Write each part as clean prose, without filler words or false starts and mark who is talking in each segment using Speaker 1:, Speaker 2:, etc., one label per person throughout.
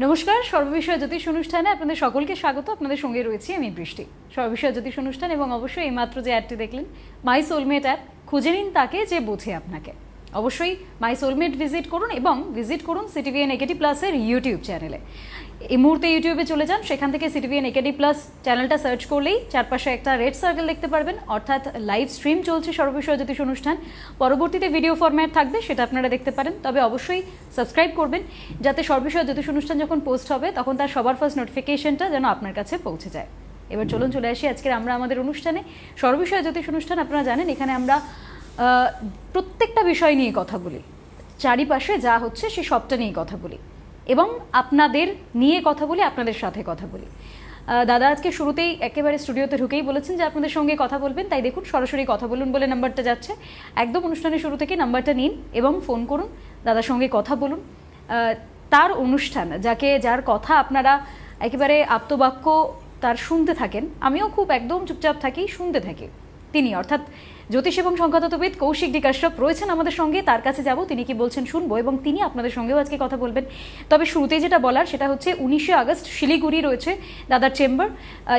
Speaker 1: নমস্কার, সর্ববিষয় জ্যোতিষ অনুষ্ঠানে আপনাদের সকলকে স্বাগত। আপনাদের সঙ্গে রয়েছি আমি বৃষ্টি। সর্ববিষয় জ্যোতিষ অনুষ্ঠান এবং অবশ্যই এইমাত্র যে অ্যাডটি দেখলেন মাই সোলমেট অ্যাপ, খুঁজে নিন তাকে যে বোঝে আপনাকে। অবশ্যই মাই সোলমেট ভিজিট করুন এবং ভিজিট করুন সিটিভিএন একেডি প্লাসের ইউটিউব চ্যানেলে। এই মুহূর্তে ইউটিউবে চলে যান, সেখান থেকে সিটিভিএন একেডি প্লাস চ্যানেলটা সার্চ করলেই চারপাশে একটা রেড সার্কেল দেখতে পারবেন, অর্থাৎ লাইভ স্ট্রিম চলছে সর্ববিষয় জ্যোতিষ অনুষ্ঠান। পরবর্তীতে ভিডিও ফরম্যাট থাকবে, সেটা আপনারা দেখতে পারেন। তবে অবশ্যই সাবস্ক্রাইব করবেন, যাতে সর্ববিষয় জ্যোতিষ অনুষ্ঠান যখন পোস্ট হবে তখন তার সবার ফার্স্ট নোটিফিকেশনটা যেন আপনার কাছে পৌঁছে যায়। এবার চলুন চলে আসি আজকের আমরা আমাদের অনুষ্ঠানে। সর্ববিষয় জ্যোতিষ অনুষ্ঠান আপনারা জানেন, এখানে আমরা প্রত্যেকটা বিষয় নিয়ে কথা বলি, চারিপাশে যা হচ্ছে সে সবটা নিয়ে কথা বলি এবং আপনাদের নিয়ে কথা বলি, আপনাদের সাথে কথা বলি। দাদা আজকে শুরুতেই একেবারে স্টুডিওতে ঢুকেই বলেছেন যে আপনাদের সঙ্গে কথা বলবেন, তাই দেখুন সরাসরি কথা বলুন বলে নাম্বারটা যাচ্ছে। একদম অনুষ্ঠানের শুরু থেকে নাম্বারটা নিন এবং ফোন করুন, দাদার সঙ্গে কথা বলুন। তার অনুষ্ঠান, যার কথা আপনারা একেবারে আপ্তবাক্য তার শুনতে থাকেন, আমিও খুব একদম চুপচাপ থাকি, শুনতে থাকি। তিনি অর্থাৎ জ্যোতিষ এবং সংখ্যাতত্ত্ববিদ কৌশিক ডি কাশ্যপ রয়েছেন আমাদের সঙ্গে। তার কাছে যাব, তিনি কি বলছেন শুনবো এবং তিনি আপনাদের সঙ্গেও আজকে কথা বলবেন। তবে শুরুতেই যেটা বলার সেটা হচ্ছে 19শে আগস্ট শিলিগুড়ি রয়েছে দাদার চেম্বার।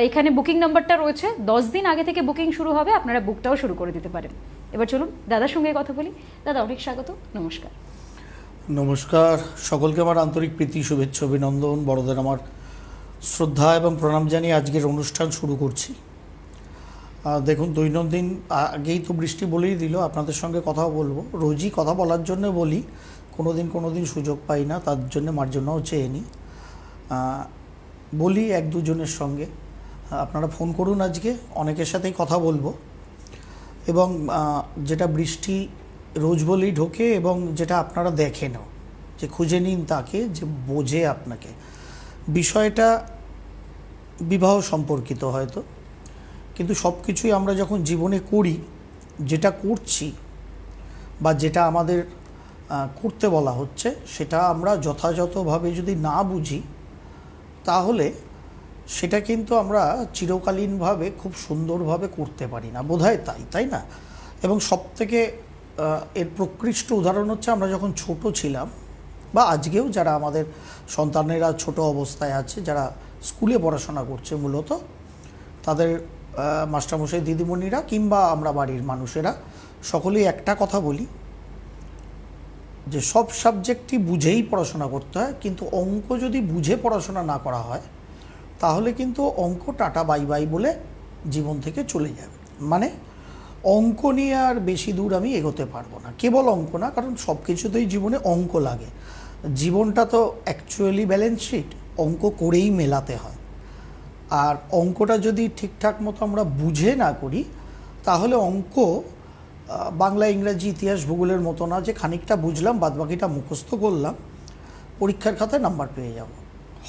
Speaker 1: এখানে বুকিং নাম্বারটা রয়েছে, 10 দিন আগে থেকে বুকিং শুরু হবে, আপনারা বুকটাও শুরু করে দিতে পারেন। এবার চলুন দাদার সঙ্গে কথা বলি। দাদা অনেক স্বাগত, নমস্কার।
Speaker 2: নমস্কার, সকলকে আমার আন্তরিক প্রীতি, শুভেচ্ছা, অভিনন্দন, বড়দের আমার শ্রদ্ধা এবং প্রণাম জানিয়ে আজকের অনুষ্ঠান শুরু করছি। দেখুন, দৈনন্দিন আগেই তো বৃষ্টি বলেই দিল আপনাদের সঙ্গে কথা বলবো। রোজই কথা বলার জন্য বলি, কোনো দিন সুযোগ পাই না, তার জন্য মার্জনাও চেয়ে নিই। বলি এক দুজনের সঙ্গে, আপনারা ফোন করুন, আজকে অনেকের সাথেই কথা বলবো। এবং যেটা বৃষ্টি রোজ বলেই ঢোকে এবং যেটা আপনারা দেখেনও, যে খুঁজে নিন তাকে যে বোঝে আপনাকে। বিষয়টা বিবাহ সম্পর্কিত হয়তো, কিন্তু সব কিছুই আমরা যখন জীবনে করি, যেটা করছি বা যেটা আমাদের করতে বলা হচ্ছে, সেটা আমরা যথাযথভাবে যদি না বুঝি, তাহলে সেটা কিন্তু আমরা চিরকালীনভাবে খুব সুন্দরভাবে করতে পারি না, বোধহয় তাই না? এবং সবথেকে এর প্রকৃষ্ট উদাহরণ হচ্ছে, আমরা যখন ছোট ছিলাম বা আজকেও যারা আমাদের সন্তানেরা ছোট অবস্থায় আছে, যারা স্কুলে পড়াশোনা করছে, মূলত তাদের মাস্টারমশাই দিদিমণিরা কিংবা আমরা বাড়ির মানুষেরা সকলেই একটা কথা বলি, যে সব সাবজেক্টই বুঝেই পড়াশোনা করতে হয়, কিন্তু অঙ্ক যদি বুঝে পড়াশোনা না করা হয়, তাহলে কিন্তু অঙ্ক টাটা বাই বাই বলে জীবন থেকে চলে যাবে। মানে অঙ্ক নিয়ে আর বেশি দূর আমি এগোতে পারবো না। কেবল অঙ্ক না, কারণ সব কিছুতেই জীবনে অঙ্ক লাগে। জীবনটা তো অ্যাকচুয়ালি ব্যালেন্স শিট, অঙ্ক করেই মেলাতে হয়। আর অঙ্কটা যদি ঠিকঠাক মতো আমরা বুঝে না করি, তাহলে অঙ্ক বাংলা, ইংরাজি, ইতিহাস, ভূগোলের মতো না যে খানিকটা বুঝলাম বাদবাকিটা মুখস্থ করলাম, পরীক্ষার খাতায় নাম্বার পেয়ে যাব,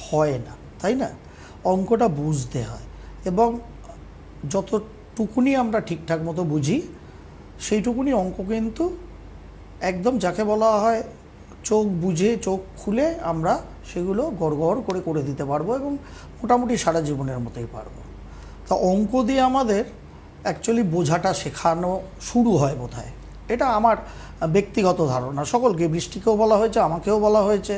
Speaker 2: হয় না, তাই না? অঙ্কটা বুঝতে হয় এবং যতটুকুনি আমরা ঠিকঠাক মতো বুঝি, সেইটুকুনি অঙ্ক কিন্তু একদম যাকে বলা হয় চোখ বুঝে চোখ খুলে আমরা সেগুলো গড়গড় করে দিতে পারবো এবং মোটামুটি সারা জীবনের মতোই পারবো। তা অঙ্ক দিয়ে আমাদের অ্যাকচুয়ালি বোঝাটা শেখানো শুরু হয় বোধহয়। এটা আমার ব্যক্তিগত ধারণা। সকলকে, বৃষ্টিকেও বলা হয়েছে, আমাকেও বলা হয়েছে,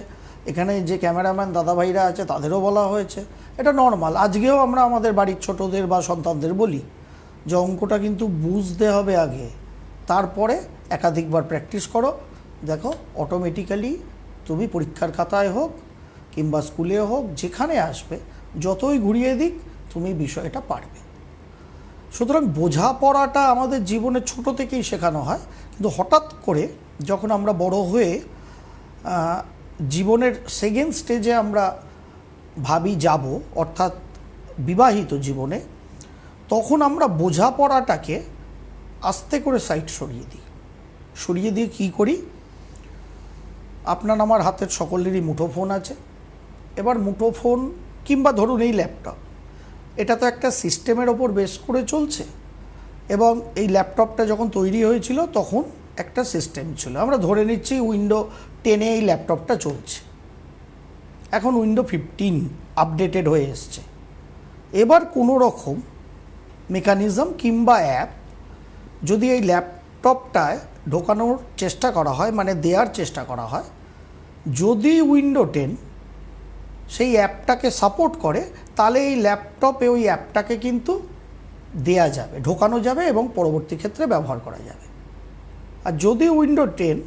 Speaker 2: এখানে যে ক্যামেরাম্যান দাদাভাইরা আছে তাদেরও বলা হয়েছে। এটা নর্মাল। আজকেও আমরা আমাদের বাড়ির ছোটদের বা সন্তানদের বলি যে অঙ্কটা কিন্তু বুঝতে হবে আগে, তারপরে একাধিকবার প্র্যাকটিস করো, দেখো অটোমেটিক্যালি তুমি পরীক্ষার খাতায় হোক কিংবা স্কুলে হোক, যেখানে আসবে, যতই ঘুরিয়ে দিক তুমি বিষয়টা পারবে। সুতরাং বোঝাপড়াটা আমাদের জীবনে ছোট থেকেই শেখানো হয়, কিন্তু হঠাৎ করে যখন আমরা বড় হয়ে জীবনের সেকেন্ড স্টেজে আমরা ভাবি যাব, অর্থাৎ বিবাহিত জীবনে, তখন আমরা বোঝাপড়াটাকে আস্তে করে সাইড সরিয়ে দিয়ে কী করি? আপনার আমার হাতের সকলেরই মুঠোফোন আছে। এবার মুঠোফোন কিংবা ধরুন এই ল্যাপটপ, এটা তো একটা সিস্টেমের ওপর বেস করে চলছে এবং এই ল্যাপটপটা যখন তৈরি হয়েছিল তখন একটা সিস্টেম ছিল। আমরা ধরে নিচ্ছি উইন্ডো 10-এ এই ল্যাপটপটা চলছে, এখন উইন্ডো 15 আপডেটেড হয়ে এসছে। এবার কোনো রকম মেকানিজম কিংবা অ্যাপ যদি এই ল্যাপটপটায় ঢোকানোর চেষ্টা করা হয়, মানে দেওয়ার চেষ্টা করা হয়, যদি উইন্ডো 10 সেই অ্যাপটাকে সাপোর্ট করে, তাহলে এই ল্যাপটপে ওই অ্যাপটাকে কিন্তু দেয়া যাবে, ঢোকানো যাবে এবং পরবর্তী ক্ষেত্রে ব্যবহার করা যাবে। আর যদি উইন্ডো 10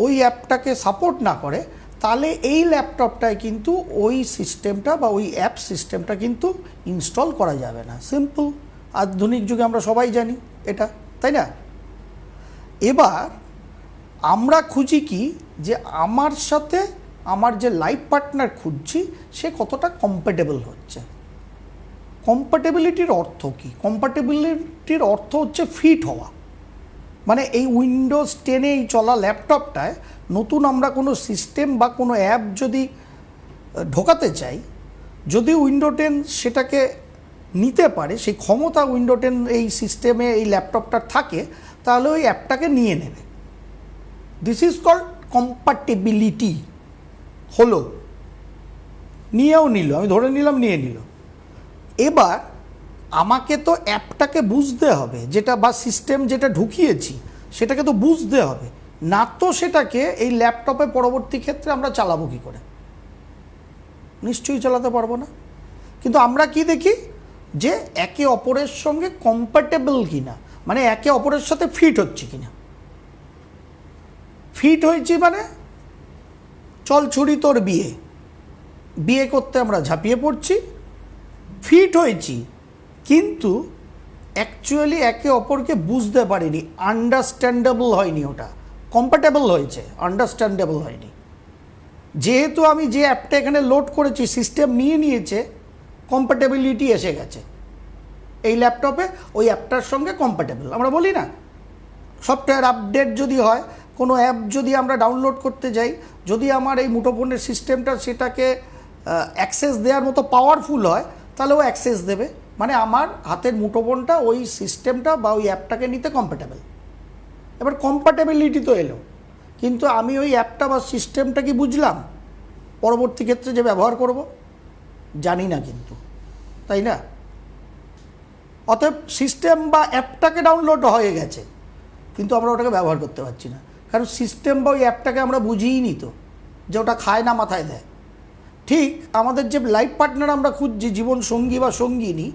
Speaker 2: ওই অ্যাপটাকে সাপোর্ট না করে, তাহলে এই ল্যাপটপটায় কিন্তু ওই সিস্টেমটা বা ওই অ্যাপ সিস্টেমটা কিন্তু ইনস্টল করা যাবে না। সিম্পল, আধুনিক যুগে আমরা সবাই জানি এটা, তাই না? এবার আমরা খুঁজি কি, যে আমার সাথে আমার যে লাইফ পার্টনার খুঁজছি সে কতটা কম্প্যাটেবল হচ্ছে। কম্প্যাটেবিলিটির অর্থ কী? কম্প্যাটেবিলিটির অর্থ হচ্ছে ফিট হওয়া। মানে এই উইন্ডোজ 10 এই চলা ল্যাপটপটায় নতুন আমরা কোনো সিস্টেম বা কোনো অ্যাপ যদি ঢোকাতে চাই, যদি উইন্ডো 10 সেটাকে নিতে পারে, সেই ক্ষমতা উইন্ডো 10 এই সিস্টেমে এই ল্যাপটপটার থাকে, তাহলে ওই অ্যাপটাকে নিয়ে নেবে। This is called compatibility. হলো, নিয়েও নিল, আমি ধরে নিলাম নিয়ে নিল। এবার আমাকে তো অ্যাপটাকে বুঝতে হবে, যেটা বা সিস্টেম যেটা ঢুকিয়েছি সেটাকে তো বুঝতে হবে, না তো সেটাকে এই ল্যাপটপে পরবর্তী ক্ষেত্রে আমরা চালাবো কী করে? নিশ্চয়ই চালাতে পারবো না। কিন্তু আমরা কি দেখি, যে একে অপরের সঙ্গে কম্প্যাটেবল কিনা, মানে একে অপরের সাথে ফিট হচ্ছে কিনা। ফিট হয়েছি মানে চল ছুরি তোর বিয়ে, বিয়ে করতে আমরা ঝাঁপিয়ে পড়ছি। ফিট হয়েছি কিন্তু অ্যাকচুয়ালি একে অপরকে বুঝতে পারিনি, আন্ডারস্ট্যান্ডেবল হয়নি। ওটা কম্প্যাটেবল হয়েছে, আন্ডারস্ট্যান্ডেবল হয়নি। যেহেতু আমি যে অ্যাপটা এখানে লোড করেছি সিস্টেম নিয়ে নিয়েছে, কম্প্যাটেবিলিটি এসে গেছে এই ল্যাপটপে, ওই অ্যাপটার সঙ্গে কম্প্যাটেবল। আমরা বলি না, সফটওয়্যার আপডেট যদি হয়, কোনো অ্যাপ যদি আমরা ডাউনলোড করতে যাই, যদি আমার এই মুঠোফোনের সিস্টেমটা সেটাকে অ্যাক্সেস দেওয়ার মতো পাওয়ারফুল হয়, তাহলে ও অ্যাক্সেস দেবে। মানে আমার হাতের মুঠোফোনটা ওই সিস্টেমটা বা ওই অ্যাপটাকে নিতে কম্প্যাটেবল। এবার কম্প্যাটেবিলিটি তো এলো, কিন্তু আমি ওই অ্যাপটা বা সিস্টেমটা কি বুঝলাম পরবর্তী ক্ষেত্রে যে ব্যবহার করব? জানি না কিন্তু, তাই না? অতএব সিস্টেম বা অ্যাপটাকে ডাউনলোড হয়ে গেছে, কিন্তু আমরা ওটাকে ব্যবহার করতে পারছি না, কারণ সিস্টেম বা ওই অ্যাপটাকে আমরা বুঝিই নি তো, যে ওটা খায় না মাথায় দেয়। ঠিক আমাদের যে লাইফ পার্টনার আমরা খুঁজছি, জীবন সঙ্গী বা সঙ্গিনী,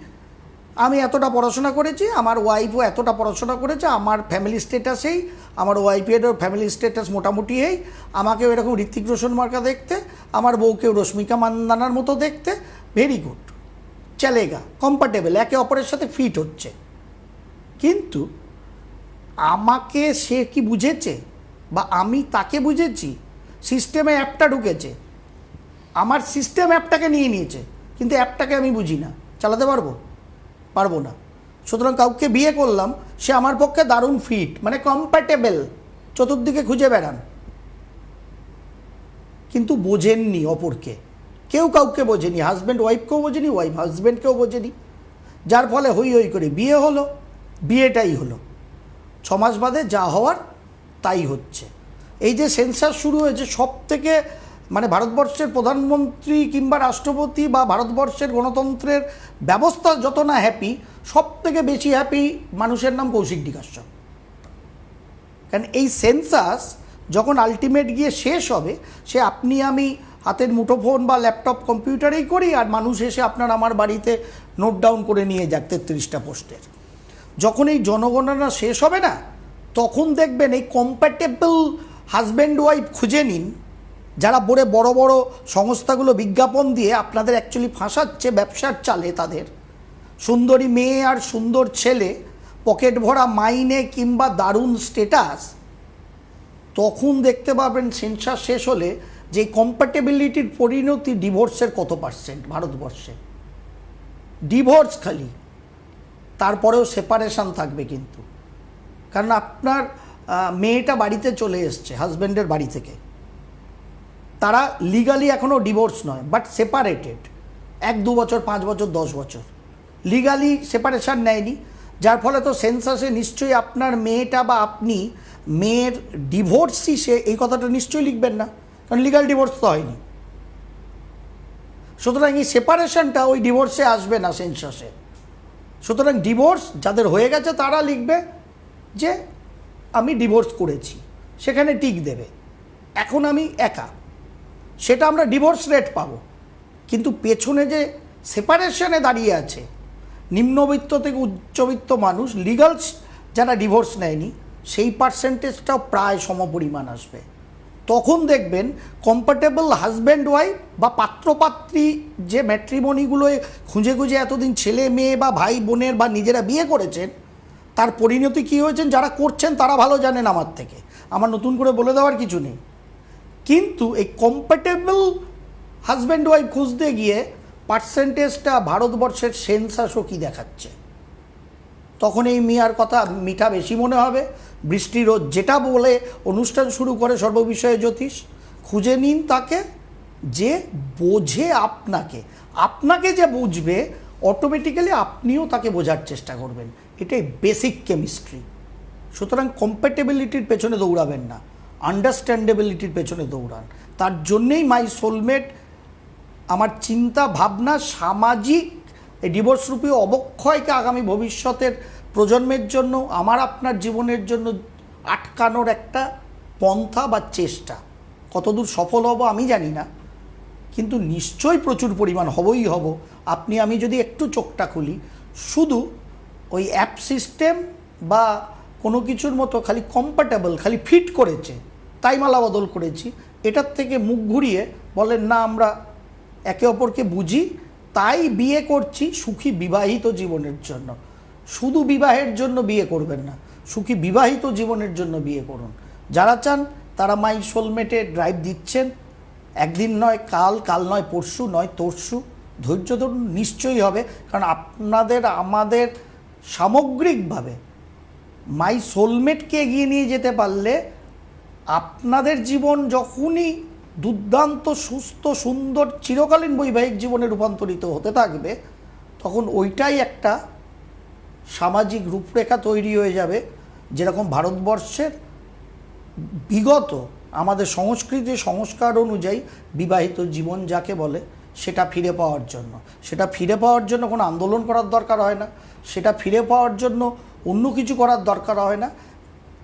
Speaker 2: আমি এতটা পড়াশোনা করেছি, আমার ওয়াইফও এতটা পড়াশোনা করেছে, আমার ফ্যামিলি স্ট্যাটাসেই, আমার ওয়াইফেরও ফ্যামিলি স্ট্যাটাস মোটামুটি এই, আমাকেও এরকম ঋত্বিক রোশন মার্কা দেখতে, আমার বউকেও রশ্মিকা মান্দানার মতো দেখতে, ভেরি গুড, চলেগা, কম্ফর্টেবল, একে অপরের সাথে ফিট হচ্ছে। কিন্তু আমাকে সে কি বুঝেছে বা আমি তাকে বুঝেছি? সিস্টেমে অ্যাপটা ঢুকেছে, আমার সিস্টেম অ্যাপটাকে নিয়ে নিয়েছে, কিন্তু অ্যাপটাকে আমি বুঝি না, চালাতে পারবো না। সুতরাং কাউকে বিয়ে করলাম, সে আমার পক্ষে দারুণ ফিট, মানে কম্প্যাটেবল, চতুর্দিকে খুঁজে বেড়ান, কিন্তু বোঝেননি অপরকে, কেউ কাউকে বোঝেনি, হাজব্যান্ড ওয়াইফকেও বোঝেনি, ওয়াইফ হাজব্যান্ডকেও বোঝেনি, যার ফলে হই হই করে বিয়ে হলো, বিয়েটাই হলো, 6 মাস বাদে যা হওয়ার তাই হচ্ছে। এই যে সেন্সাস শুরু হয়েছে, সব থেকে মানে ভারতবর্ষের প্রধানমন্ত্রী কিংবা রাষ্ট্রপতি বা ভারতবর্ষের গণতন্ত্রের ব্যবস্থা যত না হ্যাপি, সব থেকে বেশি হ্যাপি মানুষের নাম কৌশিক ডিকাশ্যপ। কারণ এই সেন্সাস যখন আলটিমেট গিয়ে শেষ হবে, সে আপনি আমি হাতের মুঠোফোন বা ল্যাপটপ কম্পিউটারেই করি, আর মানুষ এসে আপনার আমার বাড়িতে নোট ডাউন করে নিয়ে যাক 33টা পোস্টের। যখন এই জনগণনা শেষ হবে না, তখন দেখবেন এই কম্প্যাটেবল হাজব্যান্ড ওয়াইফ খুঁজে নিন, যারা বড় বড় সংস্থাগুলো বিজ্ঞাপন দিয়ে আপনাদের অ্যাকচুয়ালি ফাঁসাচ্ছে ব্যবসার চালে, তাদের সুন্দরী মেয়ে আর সুন্দর ছেলে, পকেট ভরা মাইনে কিংবা দারুণ স্ট্যাটাস, তখন দেখতে পাবেন সেন্সাস শেষ হলে যে কম্প্যাটেবিলিটির পরিণতি ডিভোর্সের কত পার্সেন্ট ভারতবর্ষে। ডিভোর্স খালি, তারপরেও সেপারেশন থাকবে কিন্তু, কারণ আপনার মেয়েটা বাড়িতে চলে এসছে হাজব্যান্ডের বাড়ি থেকে, তারা লিগালি এখনও ডিভোর্স নয়, বাট সেপারেটেড, 1-2 বছর 5 বছর 10 বছর লিগালি সেপারেশন নেয়নি, যার ফলে তো সেন্সাসে নিশ্চয়ই আপনার মেয়েটা বা আপনি মেয়ের ডিভোর্সই সে, এই কথাটা নিশ্চয়ই লিখবেন না, কারণ লিগাল ডিভোর্স তো হয়নি। সুতরাং এই সেপারেশনটা ওই ডিভোর্সে আসবে না সেন্সাসে। সুতরাং ডিভোর্স যাদের হয়ে গেছে তারা লিখবে যে আমি ডিভোর্স করেছি, সেখানে টিক দেবে, এখন আমি একা, সেটা আমরা ডিভোর্স রেট পাবো, কিন্তু পেছনে যে সেপারেশনে দাঁড়িয়ে আছে নিম্নবিত্ত থেকে উচ্চবিত্ত মানুষ, লিগাল যারা ডিভোর্স নেয়নি, সেই পার্সেন্টেজটাও প্রায় সমপরিমাণ আসবে। তখন দেখবেন কম্পার্টেবল হাজব্যান্ড ওয়াইফ বা পাত্রপাত্রী যে ম্যাট্রিমনিগুলো খুঁজে খুঁজে এতদিন ছেলে মেয়ে বা ভাই বোনের বা নিজেরা বিয়ে করেছেন, তার পরিণতি কী হয়েছেন যারা করছেন তারা ভালো জানেন আমার থেকে, আমার নতুন করে বলে দেওয়ার কিছু নেই। কিন্তু এই কম্প্যাটেবল হাজব্যান্ড ওয়াইফ খুঁজতে গিয়ে পার্সেন্টেজটা ভারতবর্ষের সেন্সাসও কী দেখাচ্ছে, তখন এই মিয়ার কথা মিঠা বেশি মনে হবে। বৃষ্টি রোজ যেটা বলে অনুষ্ঠান শুরু করে সর্ববিষয়ে জ্যোতিষ, খুঁজে নিন তাকে যে বোঝে আপনাকে, আপনাকে যে বুঝবে অটোমেটিক্যালি আপনিও তাকে বোঝার চেষ্টা করবেন। এটাই বেসিক কেমিস্ট্রি। সুতরাং কম্প্যাটেবিলিটির পেছনে দৌড়াবেন না, আন্ডারস্ট্যান্ডেবিলিটির পেছনে দৌড়ান। তার জন্যেই মাই সোলমেট আমার চিন্তা ভাবনা সামাজিক এই ডিভোর্সরূপী অবক্ষয়কে আগামী ভবিষ্যতের প্রজন্মের জন্য, আমার আপনার জীবনের জন্য আটকানোর একটা পন্থা বা চেষ্টা। কতদূর সফল হব আমি জানি না, কিন্তু নিশ্চয়ই প্রচুর পরিমাণ হবই হব। আপনি আমি যদি একটু চোখটা খুলি, শুধু ওই অ্যাপ সিস্টেম বা কোনো কিছুর মতো খালি কম্প্যাটেবল, খালি ফিট করেছে তাই মালা বদল করেছি, এটার থেকে মুখ ঘুরিয়ে বলেন না আমরা একে অপরকে বুঝি তাই বিয়ে করছি সুখী বিবাহিত জীবনের জন্য। শুধু বিবাহের জন্য বিয়ে করবেন না, সুখী বিবাহিত জীবনের জন্য বিয়ে করুন। যারা চান তারা মাই সোলমেটে ড্রাইভ দিচ্ছেন, একদিন নয় কাল, কাল নয় পরশু, নয় তরশু, ধৈর্য ধরুন, নিশ্চয়ই হবে। কারণ আপনাদের আমাদের সামগ্রিকভাবে মাই সোলমেটকে এগিয়ে নিয়ে যেতে পারলে আপনাদের জীবন যখনই দুর্দান্ত সুস্থ সুন্দর চিরকালীন বৈবাহিক জীবনে রূপান্তরিত হতে থাকবে, তখন ওইটাই একটা সামাজিক রূপরেখা তৈরি হয়ে যাবে, যেরকম ভারতবর্ষের বিগত আমাদের সংস্কৃতি সংস্কার অনুযায়ী বিবাহিত জীবন যাকে বলে সেটা ফিরে পাওয়ার জন্য, সেটা ফিরে পাওয়ার জন্য কোনো আন্দোলন করার দরকার হয় না, সেটা ফিরে পাওয়ার জন্য অন্য কিছু করার দরকার হয় না,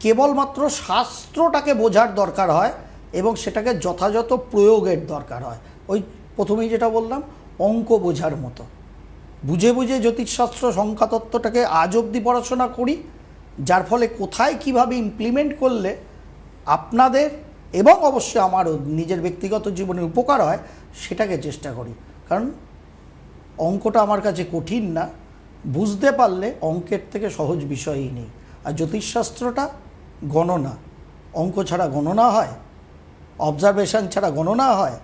Speaker 2: কেবলমাত্র শাস্ত্রটাকে বোঝার দরকার হয় এবং সেটাকে যথাযথ প্রয়োগের দরকার হয়। ওই প্রথমেই যেটা বললাম, অঙ্ক বোঝার মতো বুঝে বুঝে জ্যোতিষশাস্ত্র সংখ্যাতত্ত্বটাকে আজ অবধি পড়াশোনা করি, যার ফলে কোথায় কিভাবে ইমপ্লিমেন্ট করলে আপনাদের এবং অবশ্যই আমারও নিজের ব্যক্তিগত জীবনে উপকার হয় সেটাকে চেষ্টা করি। কারণ অঙ্কটা আমার কাছে কঠিন না, বুঝতে পারলে অঙ্কের থেকে সহজ বিষয়ই নেই। আর জ্যোতিষশাস্ত্রটা গণনা, অঙ্ক ছাড়া গণনা হয়, অবজারভেশন ছাড়া গণনা হয়,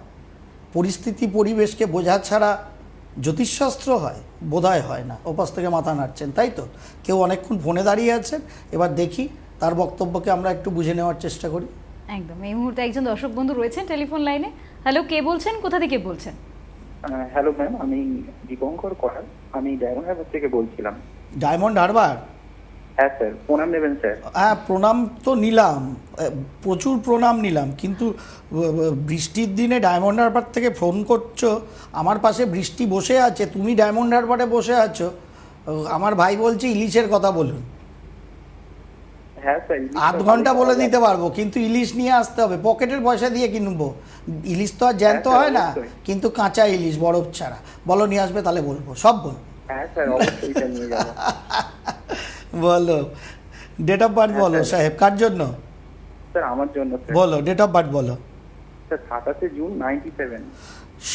Speaker 2: পরিস্থিতি পরিবেশকে বোঝা ছাড়া জ্যোতিষশাস্ত্র হয়, বোধহয় হয় না। ওপাশ থেকে মাথা নাড়ছেন, তাই তো? কেউ অনেকক্ষণ ফোনে দাঁড়িয়ে আছেন, এবার দেখি তার বক্তব্যকে আমরা একটু বুঝে নেওয়ার চেষ্টা করি।
Speaker 1: একদম। এই মুহূর্তে একজন দর্শক বন্ধু রয়েছেন টেলিফোন লাইনে। হ্যালো, কে বলছেন, কোথা থেকে বলছেন?
Speaker 3: হ্যালো ম্যাম, আমি দীপঙ্কর কর, আমি ডায়মন্ড হারবার থেকে বলছিলাম।
Speaker 2: ডায়মন্ড হারবার?
Speaker 3: হ্যাঁ স্যার, প্রণাম নেবেন স্যার।
Speaker 2: হ্যাঁ, প্রণাম তো নিলাম, প্রচুর প্রণাম নিলাম, কিন্তু বৃষ্টির দিনে ডায়মন্ড হারবার থেকে ফোন করছো, আমার পাশে বৃষ্টি বসে আছে, তুমি ডায়মন্ড হারবারে বসে আছো, আমার ভাই বলছে ইলিশের কথা বলুন।
Speaker 3: হ্যাঁ স্যার,
Speaker 2: আধ ঘন্টা বলে দিতে পারবো, কিন্তু ইলিশ নিয়ে আসতে হবে, পকেটের পয়সা দিয়ে কিনবো। ইলিশ তো আর জ্যান্ত হয় না, কিন্তু কাঁচা ইলিশ বরফ ছাড়া। বলো নিয়ে আসবে, তাহলে বলবো, সব বলবো।
Speaker 3: হ্যাঁ স্যার, অবশ্যই এটা নিয়ে যাবো।
Speaker 2: বলো ডেট অফ বার্থ বলো সাহেব, কার জন্য?
Speaker 3: স্যার আমার জন্য স্যার।
Speaker 2: বলো ডেট অফ বার্থ বলো।
Speaker 3: Sir 27 June 97।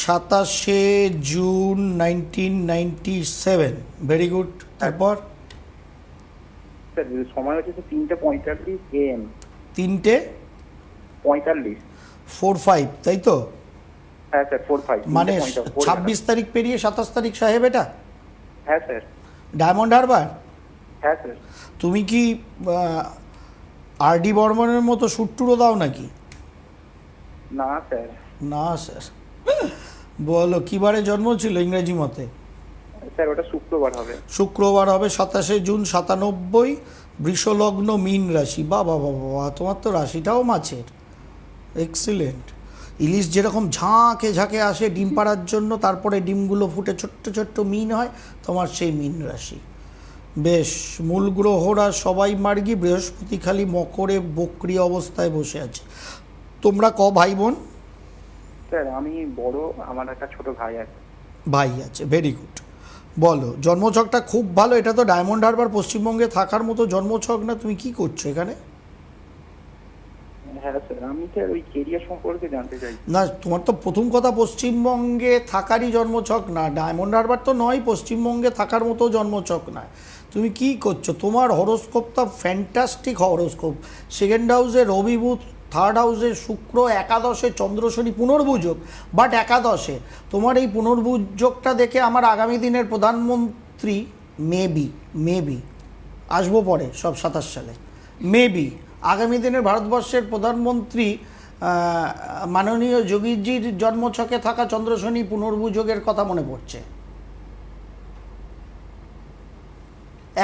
Speaker 2: 27 June 1997। Very good. তারপর?
Speaker 3: স্যার সময় হচ্ছে 3:45 AM।
Speaker 2: 3:45
Speaker 3: 45।
Speaker 2: তাই তো?
Speaker 3: হ্যাঁ স্যার, 45
Speaker 2: মানে 26 তারিখ পেরিয়ে 27 তারিখ সাহেব এটা?
Speaker 3: হ্যাঁ স্যার।
Speaker 2: ডায়মন্ড হারবার?
Speaker 3: হ্যাঁ স্যার।
Speaker 2: তুমি কি আরডি বর্মনের মতো সুট্টুরো দাও নাকি?
Speaker 3: না স্যার।
Speaker 2: না স্যার। বলো কি বারে জন্ম ছিল ইংরেজি মতে?
Speaker 3: স্যার ওটা শুক্রবার হবে।
Speaker 2: শুক্রবার হবে, 27 জুন 97, বৃষলগ্ন, মীন রাশি। বাবা বাবা, তোমার তো রাশিটাও মাছের। এক্সিলেন্ট। ইলিশ যেরকম ঝাঁকে ঝাঁকে আসে ডিম পাড়ার জন্য, তারপরে ডিমগুলো ফুটে ছোট্ট ছোট্ট মীন হয়, তোমার সেই মীন রাশি। বেশ, মূল গ্রহরা সবাই মার্গী, বৃহস্পতি খালি মকরে বক্রি অবস্থায় বসে আছে। তোমরা ভাই বোন?
Speaker 3: স্যার আমি বড়, আমার একটা ছোট ভাই আছে।
Speaker 2: ভাই আছে, ভেরি গুড। বলো, জন্মছকটা খুব ভালো, এটা তো ডায়মন্ড হারবার পশ্চিমবঙ্গে থাকার মতো জন্মছক না, তুমি কি করছো এখানে?
Speaker 3: হ্যাঁ স্যার, আমি স্যার ওই কেরিয়ার সম্পর্কে জানতে চাই।
Speaker 2: না, তোমার তো প্রথম কথা পশ্চিমবঙ্গে থাকারই জন্মছক না, ডায়মন্ড হারবার তো নয়, পশ্চিমবঙ্গে থাকার মতো জন্মছক না। তুমি কি করছো? তোমার হরোস্কোপটা ফ্যান্টাস্টিক হরোস্কোপ। সেকেন্ড হাউসে রবি বুধ, থার্ড হাউসে শুক্র, একাদশে চন্দ্র শনি পুনর্বুযোগ, বাট একাদশে তোমার এই পুনর্বুযোগটা দেখে আমার আগামী দিনের প্রধানমন্ত্রী মেবি আসবো পরে সব 27 সালে, মেবি আগামী দিনের ভারতবর্ষের প্রধানমন্ত্রী মাননীয় যোগীজির জন্মছকে থাকা চন্দ্র শনি পুনর্বুযোগের কথা মনে পড়ছে।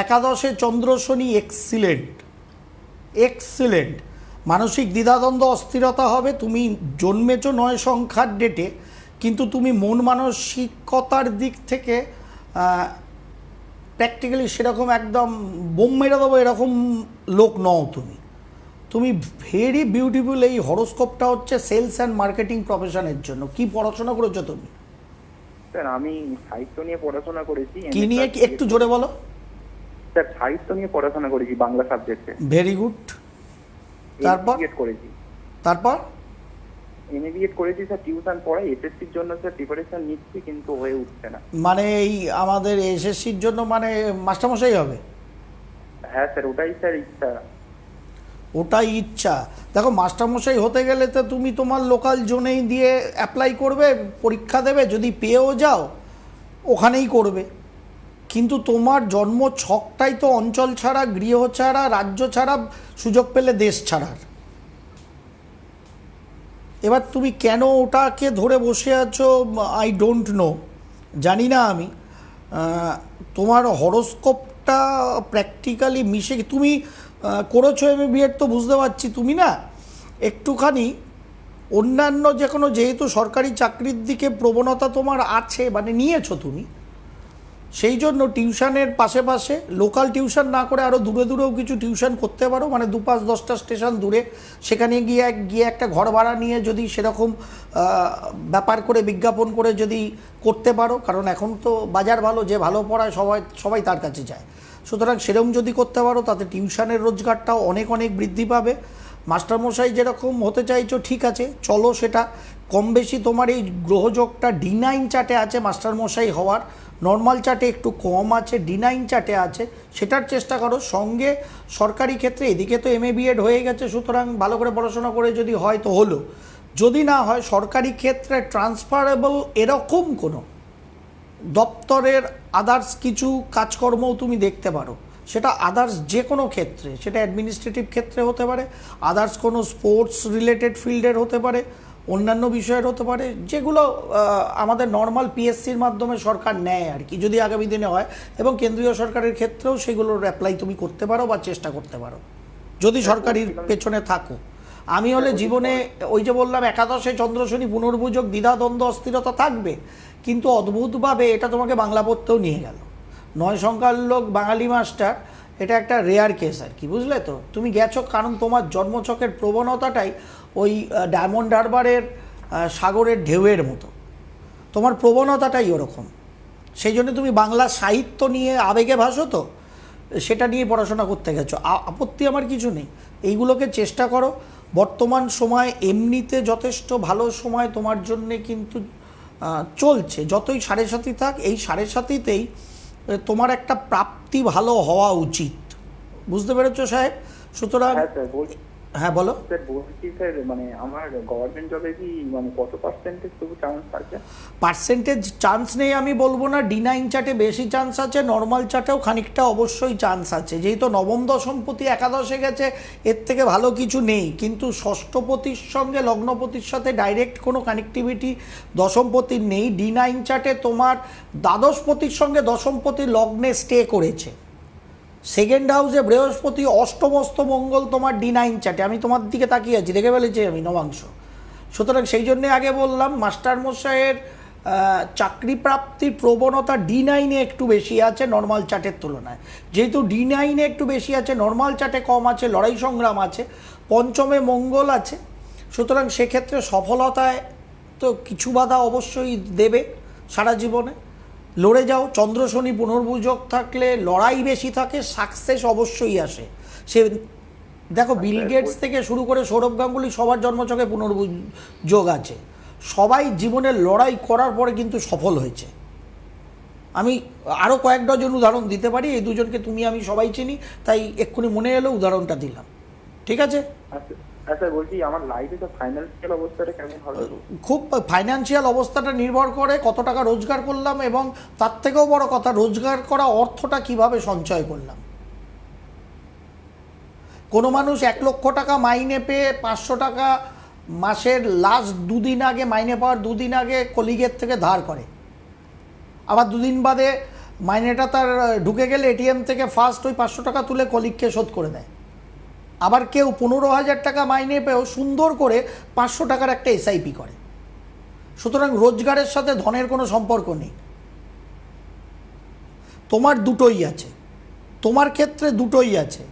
Speaker 2: একাদশে চন্দ্র শনি এক্সিলেন্ট। মানসিক দ্বিধাদ্বন্দ্ব অস্থিরতা হবে। তুমি জন্মেছ 9 সংখ্যার ডেটে, কিন্তু তুমি মন মানসিকতার দিক থেকে প্র্যাকটিক্যালি সেরকম একদম বোম মেরে দেবো এরকম লোক নও তুমি ভেরি বিউটিফুল। এই হরোস্কোপটা হচ্ছে সেলস অ্যান্ড মার্কেটিং প্রফেশনের জন্য। কি পড়াশোনা করেছো তুমি?
Speaker 3: স্যার আমি সাহিত্য নিয়ে পড়াশোনা করেছি।
Speaker 2: কি নিয়ে একটু জোরে বলো।
Speaker 3: স্যার সাহিত্য নিয়ে পড়াশোনা করেছি, বাংলা সাবজেক্টে।
Speaker 2: Very good. তারপর
Speaker 3: করেছি,
Speaker 2: তারপর
Speaker 3: এমএ বিএড করেছি স্যার। টিউশন পড়াই, এসএসসির জন্য স্যার প্রিপারেশন নিচ্ছি, কিন্তু হয়ে উঠছে না।
Speaker 2: মানে এই আমাদের এসএসসির জন্য মানে মাস্টারমশাই হবে?
Speaker 3: হ্যাঁ স্যার, ওটাই স্যার ইচ্ছা।
Speaker 2: ওটাই ইচ্ছা। দেখো, মাস্টারমশাই হতে গেলে তো তুমি তোমার লোকাল জোনেই দিয়ে অ্যাপ্লাই করবে, পরীক্ষা দেবে, যদি পেয়েও যাও ওখানেই করবে। কিন্তু তোমার জন্ম ছকটাই তো অঞ্চল ছাড়া, গৃহ ছাড়া, রাজ্য ছাড়া, সুযোগ পেলে দেশ ছাড়ার। এবার তুমি কেন ওটাকে ধরে বসে আছো আই ডোন্ট নো, জানি না আমি। তোমার হরোস্কোপটা প্র্যাকটিক্যালি মিশে তুমি করেছো এমএ বিএড তো বুঝতে পারছি। তুমি না একটুখানি অন্যান্য যে কোনো, যেহেতু সরকারি চাকরির দিকে প্রবণতা তোমার আছে, মানে নিয়েছো তুমি, সেই জন্য টিউশনের পাশে লোকাল টিউশন না করে আরও দূরেও কিছু টিউশন করতে পারো। মানে 2-5-10টা স্টেশন দূরে, সেখানে গিয়ে একটা ঘর ভাড়া নিয়ে যদি সেরকম ব্যাপার করে বিজ্ঞাপন করে যদি করতে পারো, কারণ এখন তো বাজার ভালো, যে ভালো পড়ায় সবাই তার কাছে যায়। সুতরাং সেরকম যদি করতে পারো, তাতে টিউশনের রোজগারটাও অনেক বৃদ্ধি পাবে। মাস্টারমশাই যেরকম হতে চাইছো ঠিক আছে, চলো, সেটা কম বেশি তোমার এই গ্রহযোগটা D9 চার্টে আছে মাস্টারমশাই হওয়ার, নর্মাল চার্টে একটু কম আছে, D9 চার্টে আছে, সেটার চেষ্টা করো। সঙ্গে সরকারি ক্ষেত্রে এদিকে তো এমএ বিএড হয়ে গেছে, সুতরাং ভালো করে পড়াশোনা করে যদি হয় তো হলো, যদি না হয় সরকারি ক্ষেত্রে ট্রান্সফারেবল এরকম কোনো দপ্তরের আদার্স কিছু কাজকর্মও তুমি দেখতে পারো। সেটা আদার্স যে কোনো ক্ষেত্রে, সেটা অ্যাডমিনিস্ট্রেটিভ ক্ষেত্রে হতে পারে, আদার্স কোনো স্পোর্টস রিলেটেড ফিল্ডের হতে পারে, অন্যান্য বিষয়ের হতে পারে, যেগুলো আমাদের নর্মাল পিএসসির মাধ্যমে সরকার নেয় আর কি, যদি আগামী দিনে হয়। এবং কেন্দ্রীয় সরকারের ক্ষেত্রেও সেগুলোর অ্যাপ্লাই তুমি করতে পারো বা চেষ্টা করতে পারো, যদি সরকারির পেছনে থাকো। আমি হলে জীবনে ওই যে বললাম, একাদশে চন্দ্র শনি পুনর্বুযোগ, দ্বিধাদ্বন্দ্ব অস্থিরতা থাকবে, কিন্তু অদ্ভুতভাবে এটা তোমাকে বাংলা পড়তেও নিয়ে গেল। 9 সংখ্যার লোক বাঙালি মাস্টার, এটা একটা রেয়ার কেস আর কি, বুঝলে তো? তুমি গেছো কারণ তোমার জন্মছকের প্রবণতাটাই ওই ডায়মন্ড হারবারের সাগরের ঢেউয়ের মতো, তোমার প্রবণতাটাই ওরকম। সেই জন্য তুমি বাংলা সাহিত্য নিয়ে আবেগে ভাসো, তো সেটা নিয়ে পড়াশোনা করতে গেছো, আপত্তি আমার কিছু নেই। এইগুলোকে চেষ্টা করো। বর্তমান সময় এমনিতে যথেষ্ট ভালো সময় তোমার জন্যে কিন্তু চলছে। যতই 7.5 থাক, এই 7.5তেই তোমার একটা প্রাপ্তি ভালো হওয়া উচিত, বুঝতে পেরেছো সাহেব? সুতরাং হ্যাঁ বলো
Speaker 3: স্যার। বলছি স্যার, মানে আমার গভর্নমেন্ট জবে কি মানে কত পার্সেন্টেজ তবু চান্স আছে?
Speaker 2: পার্সেন্টেজ চান্স নেই আমি বলবো না, D9 চার্টে বেশি চান্স আছে, নর্মাল চার্টেও খানিকটা অবশ্যই চান্স আছে। যেহেতু নবম দশমপতি একাদশে গেছে, এর থেকে ভালো কিছু নেই। কিন্তু ষষ্ঠপতির সঙ্গে লগ্নপতির সাথে ডাইরেক্ট কোনো কানেক্টিভিটি দশমপতির নেই। D9 চার্টে তোমার দ্বাদশপতির সঙ্গে দশমপতির লগ্নে স্টে করেছে। সেকেন্ড হাউসে বৃহস্পতি, অষ্টমস্ত মঙ্গল তোমার D9 চার্টে। আমি তোমার দিকে তাকিয়ে আছি, দেখে ফেলেছি আমি নবাংশ। সুতরাং সেই জন্যে আগে বললাম, মাস্টারমশাইয়ের চাকরি প্রাপ্তির প্রবণতা D9-এ একটু বেশি আছে নর্মাল চার্টের তুলনায়। যেহেতু D9-এ একটু বেশি আছে, নর্মাল চার্টে কম আছে, লড়াই সংগ্রাম আছে, পঞ্চমে মঙ্গল আছে, সুতরাং সেক্ষেত্রে সফলতায় তো কিছু বাধা অবশ্যই দেবে সারা জীবনে। লড়ে যাও, চন্দ্র শনি পুনর্বুযোগ থাকলে লড়াই বেশি থাকে, সাকসেস অবশ্যই আসে। সে দেখো বিল গেটস থেকে শুরু করে সৌরভ গাঙ্গুলি সবার জন্মছকে পুনর্বুযোগ আছে, সবাই জীবনে লড়াই করার পরে কিন্তু সফল হয়েছে। আমি আরও কয়েক ডজন উদাহরণ দিতে পারি, এই দুজনকে তুমি আমি সবাই চিনি, তাই এক্ষুনি মনে এলো উদাহরণটা দিলাম। ঠিক আছে,
Speaker 3: আচ্ছা বলছি আমার লাইফে তো ফাইন্যান্সিয়াল অবস্থাটা কেমন হবে?
Speaker 2: খুব ফাইন্যান্সিয়াল অবস্থাটা নির্ভর করে কত টাকা রোজগার করলাম, এবং তার থেকেও বড় কথা রোজগার করা অর্থটা কিভাবে সঞ্চয় করলাম। কোনো মানুষ 1 লক্ষ টাকা মাইনে পেয়ে 500 টাকা মাসের লাস্ট 2 দিন আগে, মাইনে পাওয়ার 2 দিন আগে কলিগের থেকে ধার করে, আবার 2 দিন বাদে মাইনেটা তার ঢুকে গেলে এটিএম থেকে ফার্স্ট ওই 500 টাকা তুলে কলিগকে শোধ করে দেয়। আবার কেউ 15,000 টাকা মাইনে পেয়েও সুন্দর করে 500 টাকার একটা এসআইপি করে। সুতরাং রোজগারের সাথে ধনের কোনো সম্পর্ক নেই, তোমার দুটোই আছে, তোমার ক্ষেত্রে দুটোই আছে।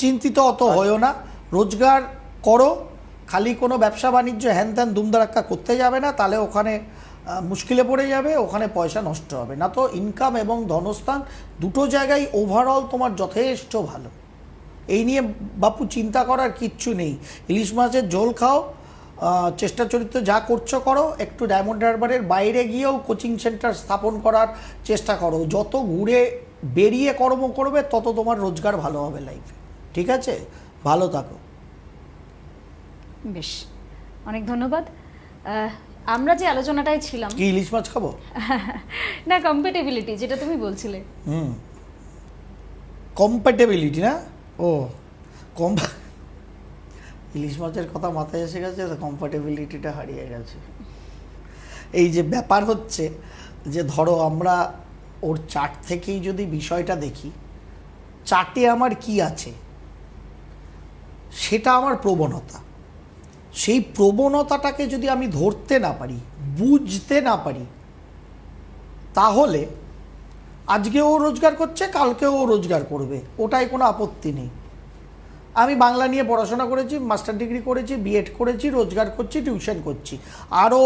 Speaker 2: চিন্তিত অত হয়েও না, রোজগার করো, খালি কোনো ব্যবসা বাণিজ্য হ্যান ত্যান দুমদারাক্কা করতে যাবে না, তাহলে ওখানে মুশকিলে পড়ে যাবে, ওখানে পয়সা নষ্ট হবে। না তো ইনকাম এবং ধনস্থান দুটো জায়গায় ওভারঅল তোমার যথেষ্ট ভালো। এই নিয়ে বাপু চিন্তা করার কিচ্ছু নেই। ইলিশ মাছের ঝোল খাও, চেষ্টা চরিত্র যা করছো করো, একটু ডায়মন্ড হারবারের বাইরে গিয়েও কোচিং সেন্টার স্থাপন করার চেষ্টা করো। যত ঘুরে বেরিয়ে কর্ম করবে তত তোমার রোজগার ভালো হবে লাইফে। ঠিক আছে, ভালো থাকো।
Speaker 1: বেশ, অনেক ধন্যবাদ। আমরা যে আলোচনাটায় ছিলাম,
Speaker 2: কি ইলিশ মাছ খাবো
Speaker 1: না কম্প্যাটেবিলিটি যেটা তুমি বলছিলে,
Speaker 2: কম্প্যাটেবিলিটি না, ও ইলিশ মাছের কথা মাথায় এসে গেছে, কম্প্যাটেবিলিটিটা হারিয়ে গেছে। এই যে ব্যাপার হচ্ছে যে ধরো আমরা ওর চার্ট থেকেই যদি বিষয়টা দেখি, চার্টে আমার কি আছে সেটা আমার প্রবণতা। সেই প্রবণতাটাকে যদি আমি ধরতে না পারি, বুঝতে না পারি, তাহলে আজকেও রোজগার করছে, কালকেও রোজগার করবে, ওটাই কোনো আপত্তি নেই। আমি বাংলা নিয়ে পড়াশোনা করেছি, মাস্টার ডিগ্রি করেছি, বিএড করেছি, রোজগার করছি, টিউশন করছি। আরও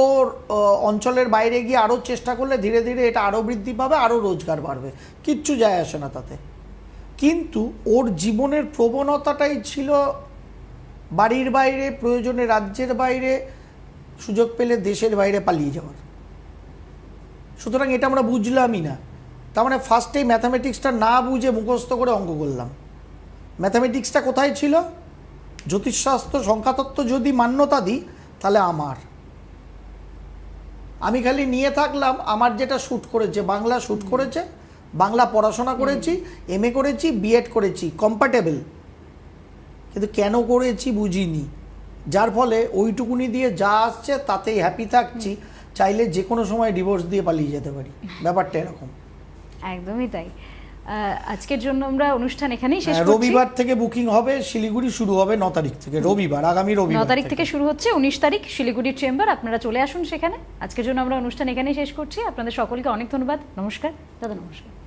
Speaker 2: অঞ্চলের বাইরে গিয়ে আরও চেষ্টা করলে ধীরে ধীরে এটা আরও বৃদ্ধি পাবে, আরও রোজগার বাড়বে, কিচ্ছু যায় আসে না তাতে। কিন্তু ওর জীবনের প্রবণতাটাই ছিল বাড়ির বাইরে, প্রয়োজনে রাজ্যের বাইরে, সুযোগ পেলে দেশের বাইরে পালিয়ে যাওয়ার। সুতরাং এটা আমরা বুঝলামই না। তার মানে ফার্স্টেই ম্যাথামেটিক্সটা না বুঝে মুখস্থ করে অঙ্ক করলাম। ম্যাথামেটিক্সটা কোথায় ছিল? জ্যোতিষশাস্ত্র, সংখ্যাতত্ত্ব যদি মান্যতা দিই তাহলে আমি খালি নিয়ে থাকলাম আমার যেটা শ্যুট করেছে, বাংলা শ্যুট করেছে, বাংলা পড়াশোনা করেছি, এমএ করেছি, বিএড করেছি, কম্প্যাটেবল, কিন্তু কেন করেছি বুঝিনি, যার ফলে ওইটুকুনি দিয়ে যা আসছে তাতেই হ্যাপি থাকছি, চাইলে যে কোনো সময় ডিভোর্স দিয়ে পালিয়ে যেতে পারি। ব্যাপারটা এরকম।
Speaker 1: একদমই তাই। আজকের জন্য আমরা অনুষ্ঠান এখানেই শেষ করছি।
Speaker 2: রবিবার থেকে বুকিং হবে, শিলিগুড়ি শুরু হবে 9 তারিখ থেকে, রবিবার, আগামী রবিবার
Speaker 1: 9 তারিখ থেকে শুরু হচ্ছে, 19 তারিখ শিলিগুড়ির চেম্বার, আপনারা চলে আসুন সেখানে। আজকের জন্য আমরা অনুষ্ঠান এখানেই শেষ করছি। আপনাদের সকলকে অনেক ধন্যবাদ। নমস্কার দাদা। নমস্কার।